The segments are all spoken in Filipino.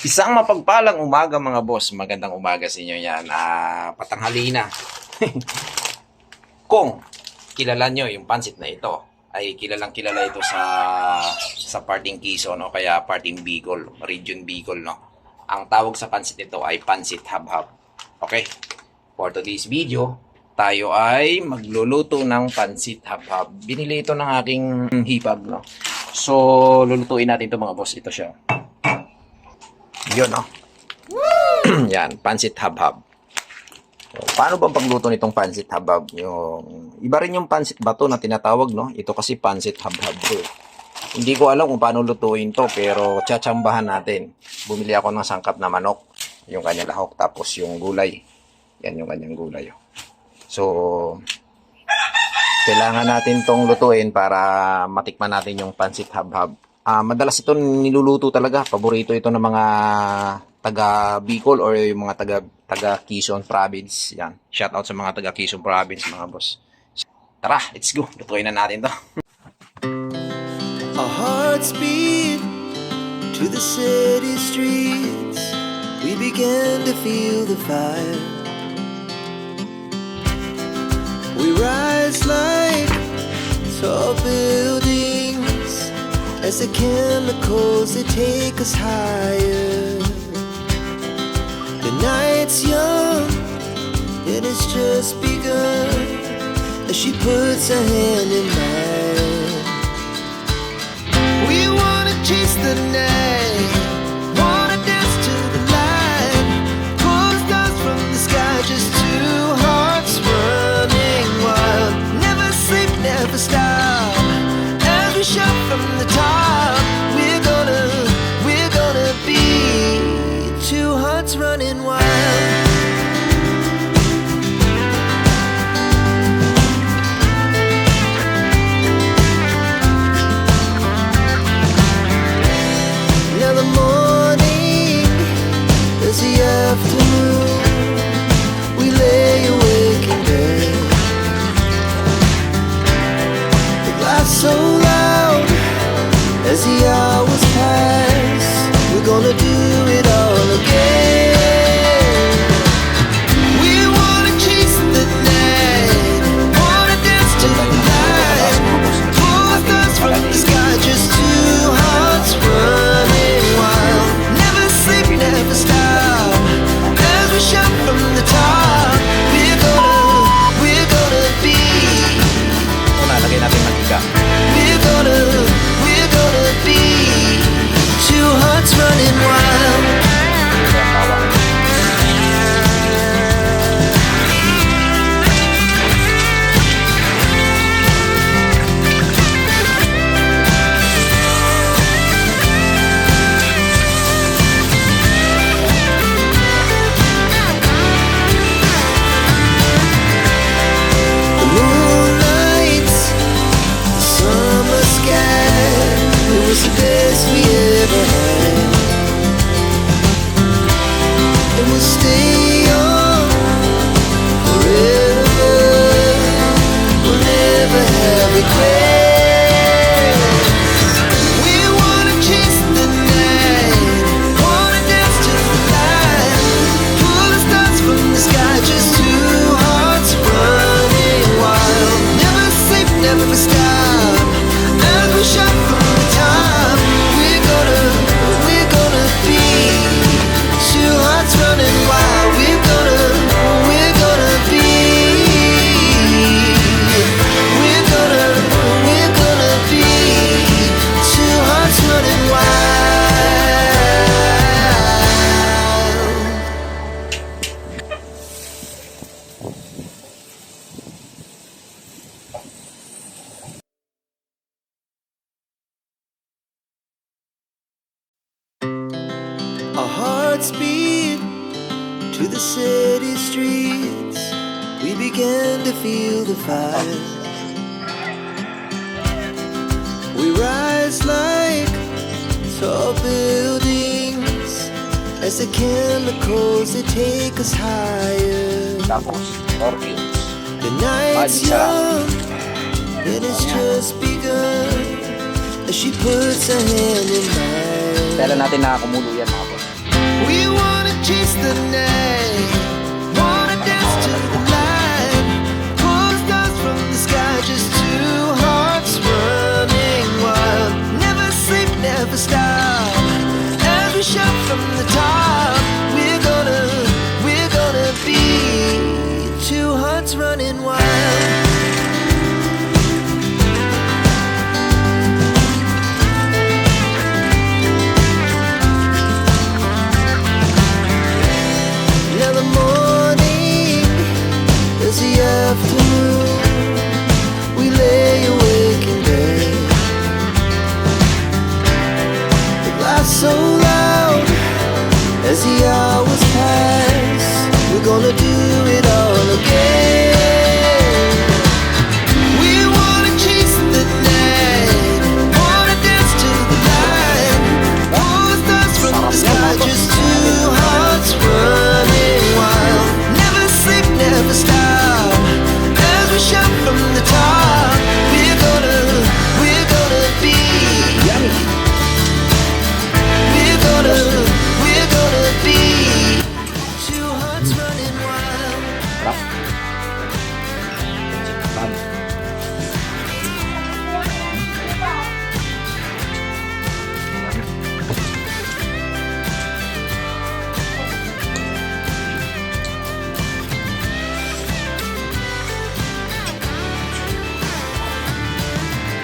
Isang mapagpalang umaga mga boss. Magandang umaga sa inyo yan. Patanghali na. Kung kilala nyo yung pansit na ito, ay kilalang kilala ito sa parting Quezon o kaya parting Bicol, region Bicol, no? Ang tawag sa pansit nito ay pansit habhab. Okay? For today's video, tayo ay magluluto ng pansit habhab. Binili ito ng aking hipag, no? So, lulutuin natin ito mga boss. Ito siya. Yun, no? Yan, pansit habhab. So, paano bang pagluto nitong pansit habhab? Yung, iba rin yung pansit bato na tinatawag, no? Ito kasi pansit habhab ko. Hindi ko alam kung paano lutuin to, pero tsatsambahan natin. Bumili ako ng sangkap na manok, yung kanyang lahok, tapos yung gulay. Yan yung kanyang gulay. So, kailangan natin tong lutuin para matikman natin yung pansit habhab. Madalas ito niluluto talaga. Paborito ito ng mga taga Bicol or yung mga taga Quezon Province. Yan. Shout out sa mga taga Quezon Province, mga boss. Tara, let's go. Lutuin na natin to. Our hearts beat to the city streets. We began to feel the fire. We rise like tall buildings as the chemicals they take us higher. The night's young, it has just begun as she puts her hand in mine. We wanna chase the night, wanna dance to the light, pull the stars from the sky, just two hearts running wild. Never sleep, never stop, as we shout from the top. We're gonna be two hearts running wild. Now the morning is the afternoon. We lay awake in bed. The laughs so loud as the hours pass. We're gonna do it all again. We wanna chase the night, wanna dance to the light, pull the stars from the sky, just two hearts running wild. Never sleep, never stop, as we shout from the top. We're gonna be. Una, lagay natin mantika. We're gonna be two hearts running wild. The moonlight, the summer sky, it was the best we ever had. And we'll stay on forever. We'll never have regrets. We wanna chase the night, wanna dance to the light, pull the stars from the sky, just two hearts running wild. Never sleep, never stop, as we shout from the top. We're gonna be two hearts running wild. We're gonna be. We're gonna be two hearts running wild. Our hearts beat to the city streets. We began to feel the fire. We rise like tall buildings as the chemicals they take us higher. Tapos, orchids. The night's Malisa. young, it has just begun as she puts her hand in mine. Kailan natin nakakumulo yan mga boss. chase the night, wanna dance to the light, pull the stars from the sky, just two hearts running wild. Never sleep, never stop, as we shout from the top. We're gonna be two hearts running wild. Now the morning is the afternoon. We lay awake in bed. The laughs so loud as the hours pass. We're gonna do it all again. We wanna chase the night, wanna dance to the light, pull the stars from the sky, just two hearts running wild. Never sleep, never stop, as we shout from the top. We're gonna be. We're gonna be two hearts running wild.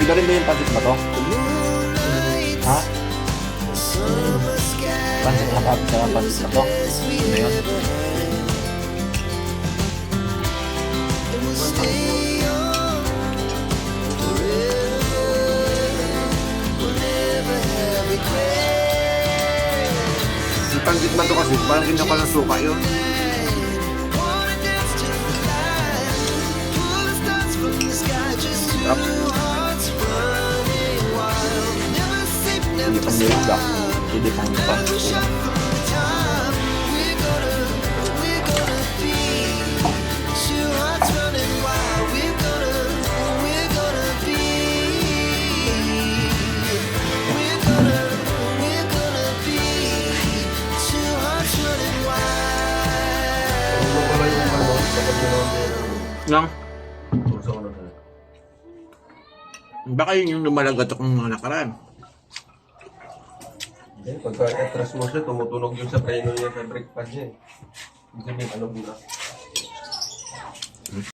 Iba rin ba yung pansit na to? Moonlight, Ha? summer sky. Pansit hap-hap sa pansit na to? Ano yun? And we'll stay on forever. We'll never have regrets. Yung panggit man to kasi, parang kinuha ng suka yun. Wanna dance to the light, pull the stars from the sky, just two Sarap. hearts running wild. Never sleep, Hindi never pang nilagda. stop. Hindi pang As we pansit. shout from the top, we're gonna be two hearts running wild. We're gonna be. We're gonna be two hearts running wild. Lang. Baka yun yung lumalagatok ng mga nakaraan. Pagka atras mo siya, tumutunog yun sa preno niya sa breakfast niya. Ibig sabihin, ano na?